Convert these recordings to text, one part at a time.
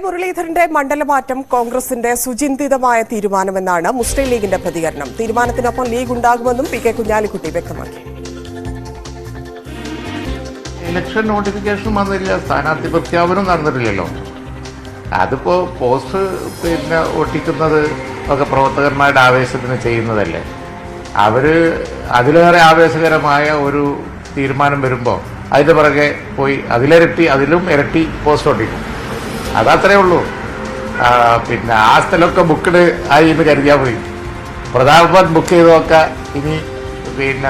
മുരളീധരന്റെ മണ്ഡലമാറ്റം കോൺഗ്രസിന്റെ സുചിന്തിതമായ തീരുമാനമെന്നാണ് മുസ്ലിം ലീഗിന്റെ പ്രതികരണം. തീരുമാനത്തിനൊപ്പം ലീഗ് ഉണ്ടാകുമെന്നും പി കെ കുഞ്ഞാലിക്കുട്ടി വ്യക്തമാക്കി. ഇലക്ഷൻ നോട്ടിഫിക്കേഷൻ വന്നില്ല, സ്ഥാനാർത്ഥി പ്രഖ്യാപനം നടന്നിട്ടില്ലല്ലോ. അതിപ്പോ പോസ്റ്റ് ഒട്ടിക്കുന്നത് ഒക്കെ പ്രവർത്തകന്മാരുടെ ആവേശത്തിന് ചെയ്യുന്നതല്ലേ. അവര് അതിലേറെ ആവേശകരമായ ഒരു തീരുമാനം വരുമ്പോൾ അതിന്റെ പുറകെ പോയി അതിലും ഇരട്ടി പോസ്റ്റ് ഒട്ടിക്കും. അതത്രേ ഉള്ളൂ. ആ സ്ഥലമൊക്കെ ബുക്ക്ഡ് ആയി എന്ന് കരുതിയാൽ പോയി. പ്രതാപ് ബുക്ക് ചെയ്തൊക്കെ ഇനി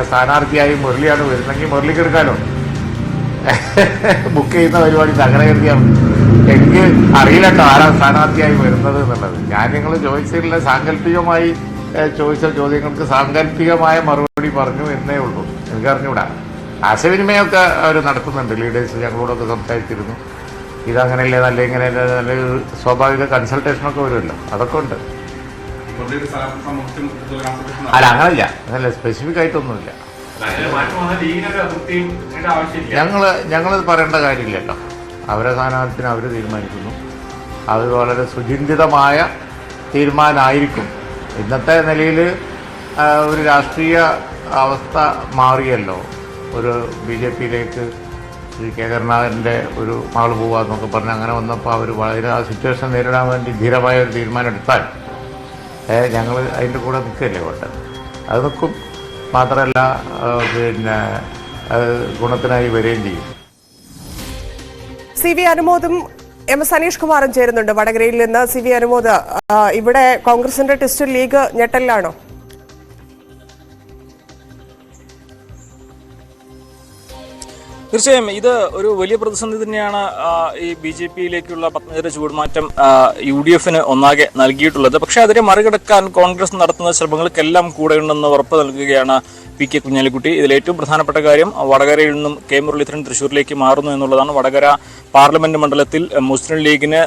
സ്ഥാനാർത്ഥിയായി മുരളിയാണ് വരുന്നെങ്കിൽ മുരളിക്ക് എടുക്കാനോ ബുക്ക് ചെയ്യുന്ന പരിപാടി അങ്ങനെ കരുതിയാൽ എനിക്ക് അറിയില്ല കേട്ടോ ആരാ സ്ഥാനാർത്ഥിയായി വരുന്നത് എന്നുള്ളത്. ഞാൻ നിങ്ങൾ ചോദിച്ചതിലുള്ള സാങ്കല്പികമായി ചോദിച്ച ചോദ്യങ്ങൾക്ക് സാങ്കല്പികമായ മറുപടി പറഞ്ഞു എന്നേ ഉള്ളൂ. എനിക്കറിഞ്ഞൂടാ. ആശയവിനിമയമൊക്കെ അവർ നടത്തുന്നുണ്ട്. ലീഡേഴ്സ് ഞങ്ങളോടൊക്കെ സംസാരിച്ചിരുന്നു. ഇതങ്ങനെയല്ലേ, നല്ല ഇങ്ങനെയല്ലേ, നല്ല സ്വാഭാവിക കൺസൾട്ടേഷനൊക്കെ വരുമല്ലോ, അതൊക്കെ ഉണ്ട്. അല്ല, അങ്ങനല്ല, അതല്ല, സ്പെസിഫിക് ആയിട്ടൊന്നുമില്ല. ഞങ്ങൾ പറയേണ്ട കാര്യമില്ലല്ലോ. അവരെ സ്ഥാനാർത്ഥിന് അവർ തീരുമാനിക്കുന്നു. അത് വളരെ സുചിന്തിതമായ തീരുമാനമായിരിക്കും. ഇന്നത്തെ നിലയിൽ ഒരു രാഷ്ട്രീയ അവസ്ഥ മാറിയല്ലോ. ഒരു BJPയിലേക്ക് ശ്രീ കെ കരുണാകരൻ്റെ ഒരു മകൾ പോവാന്നൊക്കെ പറഞ്ഞ് അങ്ങനെ വന്നപ്പോൾ അവർ വളരെ ആ സിറ്റുവേഷൻ നേരിടാൻ വേണ്ടി ധീരമായ ഒരു തീരുമാനം എടുത്താൽ ഞങ്ങൾ അതിൻ്റെ കൂടെ നിൽക്കുകയല്ലേ വേണ്ടത്. അത് നിൽക്കും. മാത്രമല്ല ഗുണത്തിനായി വരികയും ചെയ്യും. CV അനുമോദും MS അനീഷ് കുമാറും ചേരുന്നുണ്ട് വടകരയിൽ നിന്ന്. CV അനുമോദ്, ഇവിടെ കോൺഗ്രസിന്റെ ടെസ്റ്റിൽ ലീഗ് ഞെട്ടലിലാണോ? തീർച്ചയായും ഇത് ഒരു വലിയ പ്രതിസന്ധി തന്നെയാണ്. ഈ BJPയിലേക്കുള്ള പത്മജയുടെ ചൂടുമാറ്റം UDFന് ഒന്നാകെ നൽകിയിട്ടുള്ളത്. പക്ഷേ അതിനെ മറികടക്കാൻ കോൺഗ്രസ് നടത്തുന്ന ശ്രമങ്ങൾക്കെല്ലാം കൂടെയുണ്ടെന്ന് ഉറപ്പ് നൽകുകയാണ് പി കെ കുഞ്ഞാലിക്കുട്ടി. ഇതിലേറ്റവും പ്രധാനപ്പെട്ട കാര്യം വടകരയിൽ നിന്നും കെ മുരളീധരൻ തൃശ്ശൂരിലേക്ക് മാറുന്നു എന്നുള്ളതാണ്. വടകര പാർലമെന്റ് മണ്ഡലത്തിൽ മുസ്ലിം ലീഗിന്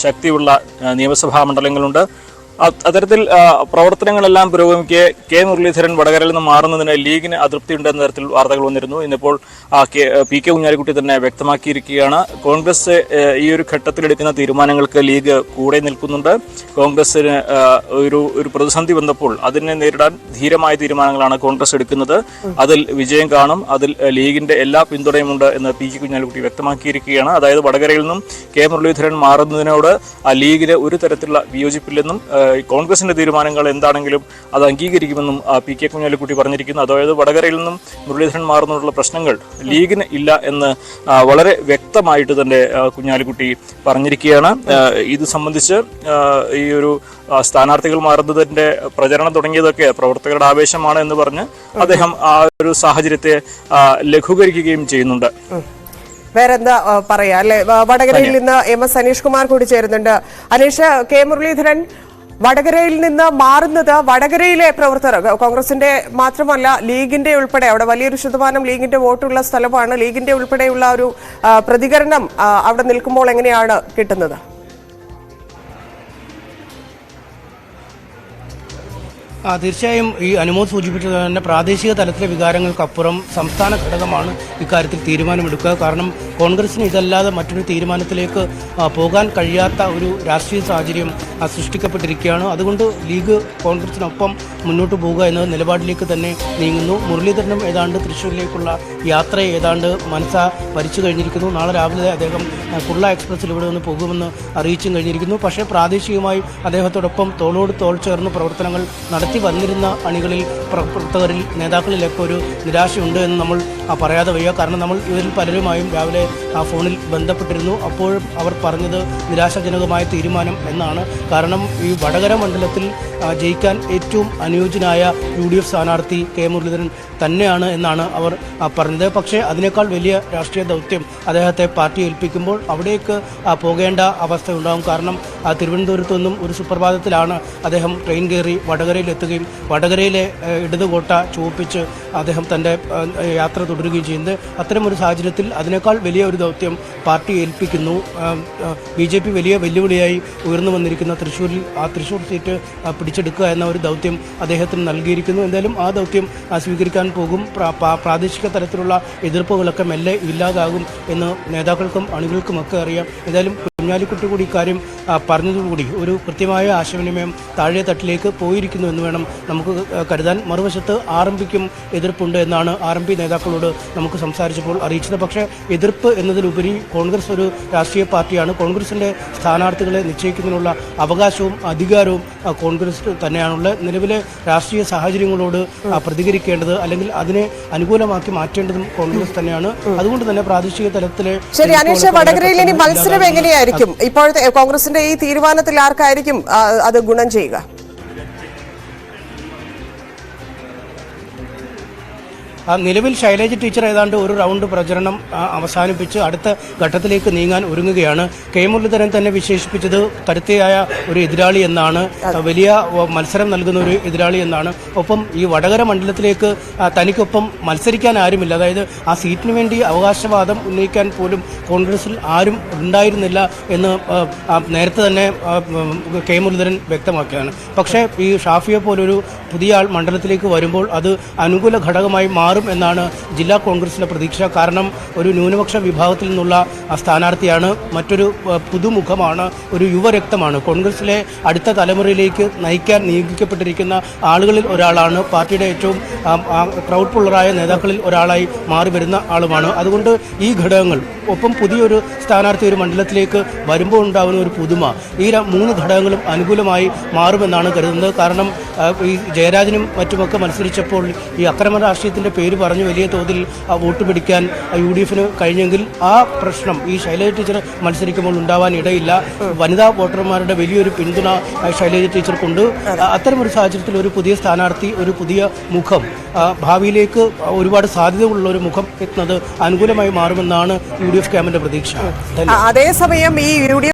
ശക്തിയുള്ള നിയമസഭാ മണ്ഡലങ്ങളുണ്ട്. അത്തരത്തിൽ പ്രവർത്തനങ്ങളെല്ലാം പുരോഗമിക്കെ കെ മുരളീധരൻ വടകരയിൽ നിന്ന് മാറുന്നതിന് ലീഗിന് അതൃപ്തിയുണ്ടെന്ന തരത്തിൽ വാർത്തകൾ വന്നിരുന്നു. ഇന്നിപ്പോൾ പി കെ കുഞ്ഞാലിക്കുട്ടി തന്നെ വ്യക്തമാക്കിയിരിക്കുകയാണ്. കോൺഗ്രസ് ഈ ഒരു ഘട്ടത്തിലെടുക്കുന്ന തീരുമാനങ്ങൾക്ക് ലീഗ് കൂടെ നിൽക്കുന്നുണ്ട്. കോൺഗ്രസിന് ഒരു പ്രതിസന്ധി വന്നപ്പോൾ അതിനെ നേരിടാൻ ധീരമായ തീരുമാനങ്ങളാണ് കോൺഗ്രസ് എടുക്കുന്നത്. അതിൽ വിജയം കാണും. അതിൽ ലീഗിന്റെ എല്ലാ പിന്തുണയുമുണ്ട് എന്ന് പി കെ കുഞ്ഞാലിക്കുട്ടി വ്യക്തമാക്കിയിരിക്കുകയാണ്. അതായത് വടകരയിൽ നിന്നും കെ മുരളീധരൻ മാറുന്നതിനോട് ലീഗിന് ഒരു തരത്തിലുള്ള വിയോജിപ്പില്ലെന്നും കോൺഗ്രസിന്റെ തീരുമാനങ്ങൾ എന്താണെങ്കിലും അത് അംഗീകരിക്കുമെന്നും പി കെ കുഞ്ഞാലിക്കുട്ടി പറഞ്ഞിരിക്കുന്നു. അതായത് വടകരയിൽ നിന്നും മുരളീധരൻ മാറുന്നതിനുള്ള പ്രശ്നങ്ങൾ ലീഗിന് ഇല്ല എന്ന് വളരെ വ്യക്തമായിട്ട് തന്നെ കുഞ്ഞാലിക്കുട്ടി പറഞ്ഞിരിക്കുകയാണ്. ഇത് സംബന്ധിച്ച് ഈ ഒരു സ്ഥാനാർത്ഥികൾ മാറുന്നതിന്റെ പ്രചരണം തുടങ്ങിയതൊക്കെ പ്രവർത്തകരുടെ ആവേശമാണ് എന്ന് പറഞ്ഞ് അദ്ദേഹം ആ ഒരു സാഹചര്യത്തെ ലഘൂകരിക്കുകയും ചെയ്യുന്നുണ്ട്. വേറെന്താ പറയാ അല്ലെ? വടകരയിൽ നിന്ന് MS അനീഷ് കുമാർ കൂടി ചേരുന്നുണ്ട്. അനീഷ്, കെ മുരളീധരൻ വടകരയിൽ നിന്ന് മാറുന്നത് വടകരയിലെ പ്രവർത്തകർ, കോൺഗ്രസിന്റെ മാത്രമല്ല ലീഗിന്റെ ഉൾപ്പെടെ, അവിടെ വലിയൊരു ശതമാനം ലീഗിന്റെ വോട്ടുള്ള സ്ഥലമാണ്, ലീഗിന്റെ ഉൾപ്പെടെയുള്ള ഒരു പ്രതികരണം അവിടെ നിൽക്കുമ്പോൾ എങ്ങനെയാണ് കിട്ടുന്നത്? തീർച്ചയായും ഈ അനുമോദ് സൂചിപ്പിച്ചത് തന്നെ പ്രാദേശിക തലത്തിലെ വികാരങ്ങൾക്കപ്പുറം സംസ്ഥാന ഘടകമാണ് ഇക്കാര്യത്തിൽ തീരുമാനമെടുക്കുക. കാരണം കോൺഗ്രസിന് ഇതല്ലാതെ മറ്റൊരു തീരുമാനത്തിലേക്ക് പോകാൻ കഴിയാത്ത ഒരു രാഷ്ട്രീയ സാഹചര്യം സൃഷ്ടിക്കപ്പെട്ടിരിക്കുകയാണ്. അതുകൊണ്ട് ലീഗ് കോൺഗ്രസിനൊപ്പം മുന്നോട്ട് പോകുക എന്ന നിലപാടിലേക്ക് തന്നെ നീങ്ങുന്നു. മുരളീധരനും ഏതാണ്ട് തൃശ്ശൂരിലേക്കുള്ള യാത്രയെ ഏതാണ്ട് വരിച്ചു കഴിഞ്ഞിരിക്കുന്നു. നാളെ രാവിലെ അദ്ദേഹം കുർള എക്സ്പ്രസിൽ ഇവിടെ നിന്ന് പോകുമെന്ന് അറിയിച്ചും കഴിഞ്ഞിരിക്കുന്നു. പക്ഷേ പ്രാദേശികമായി അദ്ദേഹത്തോടൊപ്പം തോളോട് തോൾ ചേർന്ന് പ്രവർത്തനങ്ങൾ നടത്തി വന്നിരുന്ന അണികളിൽ, പ്രവർത്തകരിൽ, നേതാക്കളിലൊക്കെ ഒരു നിരാശയുണ്ട് എന്ന് നമ്മൾ പറയാതെ വയ്യ. കാരണം നമ്മൾ ഇവരിൽ പലരുമായും രാവിലെ ഫോണിൽ ബന്ധപ്പെട്ടിരുന്നു. അപ്പോഴും അവർ പറഞ്ഞത് നിരാശാജനകമായ തീരുമാനം എന്നാണ്. കാരണം ഈ വടകര മണ്ഡലത്തിൽ ജയിക്കാൻ ഏറ്റവും അനുയോജ്യനായ UDF സ്ഥാനാർത്ഥി കെ മുരളീധരൻ തന്നെയാണ് എന്നാണ് അവർ പറഞ്ഞത്. പക്ഷേ അതിനേക്കാൾ വലിയ രാഷ്ട്രീയ ദൗത്യം അദ്ദേഹത്തെ പാർട്ടി ഏൽപ്പിക്കുമ്പോൾ അവിടേക്ക് പോകേണ്ട അവസ്ഥ ഉണ്ടാകും. കാരണം തിരുവനന്തപുരത്തു നിന്നും ഒരു സുപ്രഭാതത്തിലാണ് അദ്ദേഹം ട്രെയിൻ കയറി വടകരയിലെത്തുകയും വടകരയിലെ ഇടതുകോട്ട ചുവപ്പിച്ച് അദ്ദേഹം തൻ്റെ യാത്ര തുടരുകയും ചെയ്യുന്നത്. അത്തരമൊരു സാഹചര്യത്തിൽ അതിനേക്കാൾ വലിയ ഒരു ദൗത്യം പാർട്ടി ഏൽപ്പിക്കുന്നു. BJP വലിയ വെല്ലുവിളിയായി ഉയർന്നു വന്നിരിക്കുന്ന തൃശ്ശൂർ സീറ്റ് പിടിച്ചെടുക്കുക എന്ന ഒരു ദൗത്യം അദ്ദേഹത്തിന് നൽകിയിരിക്കുന്നു. എന്തായാലും ആ ദൗത്യം സ്വീകരിക്കാൻ പോകും. പ്രാദേശിക തലത്തിലുള്ള എതിർപ്പുകളൊക്കെ മെല്ലെ ഇല്ലാതാകും എന്ന് നേതാക്കൾക്കും അണികൾക്കുമൊക്കെ അറിയാം. എന്തായാലും കുഞ്ഞാലിക്കുട്ടി കൂടി ഇക്കാര്യം പറഞ്ഞതോടുകൂടി ഒരു കൃത്യമായ ആശയവിനിമയം താഴെ തട്ടിലേക്ക് പോയിരിക്കുന്നു എന്ന് വേണം നമുക്ക് കരുതാൻ. മറുവശത്ത് RMPക്കും എതിർപ്പുണ്ട് എന്നാണ് RMP നേതാക്കളോട് നമുക്ക് സംസാരിച്ചപ്പോൾ അറിയിച്ചത്. പക്ഷേ എതിർപ്പ് എന്നതിലുപരി കോൺഗ്രസ് ഒരു രാഷ്ട്രീയ പാർട്ടിയാണ്. കോൺഗ്രസിൻ്റെ സ്ഥാനാർത്ഥികളെ നിശ്ചയിക്കുന്നതിനുള്ള അവകാശവും അധികാരവും കോൺഗ്രസ് തന്നെയാണുള്ളത്. നിലവിലെ രാഷ്ട്രീയ സാഹചര്യങ്ങളോട് പ്രതികരിക്കേണ്ടത് അല്ലെങ്കിൽ അതിനെ അനുകൂലമാക്കി മാറ്റേണ്ടതും കോൺഗ്രസ് തന്നെയാണ്. അതുകൊണ്ട് തന്നെ പ്രാദേശിക തലത്തിലെ ശരി അനീഷ, വടകരയിൽ ഇനി മത്സരം എങ്ങനെയായിരിക്കും? ഇപ്പോഴത്തെ കോൺഗ്രസിന്റെ ഈ തീരുമാനത്തിൽ ആർക്കായിരിക്കും അത് ഗുണം ചെയ്യുക? നിലവിൽ ശൈലജ ടീച്ചർ ഏതാണ്ട് ഒരു റൗണ്ട് പ്രചരണം അവസാനിപ്പിച്ച് അടുത്ത ഘട്ടത്തിലേക്ക് നീങ്ങാൻ ഒരുങ്ങുകയാണ്. കെ മുരളീധരൻ തന്നെ വിശേഷിപ്പിച്ചത് കരുത്തയായ ഒരു എതിരാളി എന്നാണ്, വലിയ മത്സരം നൽകുന്ന ഒരു എതിരാളി എന്നാണ്. ഒപ്പം ഈ വടകര മണ്ഡലത്തിലേക്ക് തനിക്കൊപ്പം മത്സരിക്കാൻ ആരുമില്ല, അതായത് ആ സീറ്റിന് വേണ്ടി അവകാശവാദം ഉന്നയിക്കാൻ പോലും കോൺഗ്രസിൽ ആരും ഉണ്ടായിരുന്നില്ല എന്ന് നേരത്തെ തന്നെ കെ മുരളീധരൻ വ്യക്തമാക്കുകയാണ്. പക്ഷേ ഈ ഷാഫിയെ പോലൊരു പുതിയ ആൾ മണ്ഡലത്തിലേക്ക് വരുമ്പോൾ അത് അനുകൂല ഘടകമായി മാറും എന്നാണ് ജില്ലാ കോൺഗ്രസിന്റെ പ്രതീക്ഷ. കാരണം ഒരു ന്യൂനപക്ഷ വിഭാഗത്തിൽ നിന്നുള്ള സ്ഥാനാർത്ഥിയാണ്, മറ്റൊരു പുതുമുഖമാണ്, ഒരു യുവരക്തമാണ്. കോൺഗ്രസിലെ അടുത്ത തലമുറയിലേക്ക് നയിക്കാൻ നിയോഗിക്കപ്പെട്ടിരിക്കുന്ന ആളുകളിൽ ഒരാളാണ്. പാർട്ടിയുടെ ഏറ്റവും ക്രൗഡ് പുള്ളറായ നേതാക്കളിൽ ഒരാളായി മാറി വരുന്ന ആളുമാണ്. അതുകൊണ്ട് ഈ ഘടകങ്ങൾ, ഒപ്പം പുതിയൊരു സ്ഥാനാർത്ഥി ഒരു മണ്ഡലത്തിലേക്ക് വരുമ്പോൾ ഉണ്ടാകുന്ന ഒരു പുതുമ, ഈ 3 ഘടകങ്ങളും അനുകൂലമായി മാറുമെന്നാണ് കരുതുന്നത്. കാരണം ഈ ജയരാജനും മറ്റുമൊക്കെ മത്സരിച്ചപ്പോൾ ഈ അക്രമ രാഷ്ട്രീയത്തിൻ്റെ പേര് പറഞ്ഞ് വലിയ തോതിൽ വോട്ട് പിടിക്കാൻ UDFന് കഴിഞ്ഞെങ്കിൽ ആ പ്രശ്നം ഈ ശൈലജ ടീച്ചർ മത്സരിക്കുമ്പോൾ ഉണ്ടാവാൻ ഇടയില്ല. വനിതാ വോട്ടർമാരുടെ വലിയൊരു പിന്തുണ ശൈലജ ടീച്ചർക്കുണ്ട്. അത്തരമൊരു സാഹചര്യത്തിൽ ഒരു പുതിയ സ്ഥാനാർത്ഥി, ഒരു പുതിയ മുഖം, ഭാവിയിലേക്ക് ഒരുപാട് സാധ്യതകളുള്ള ഒരു മുഖം എത്തുന്നത് അനുകൂലമായി മാറുമെന്നാണ് UDF ക്യാമ്പിന്റെ പ്രതീക്ഷ. അതേസമയം ഈ UDF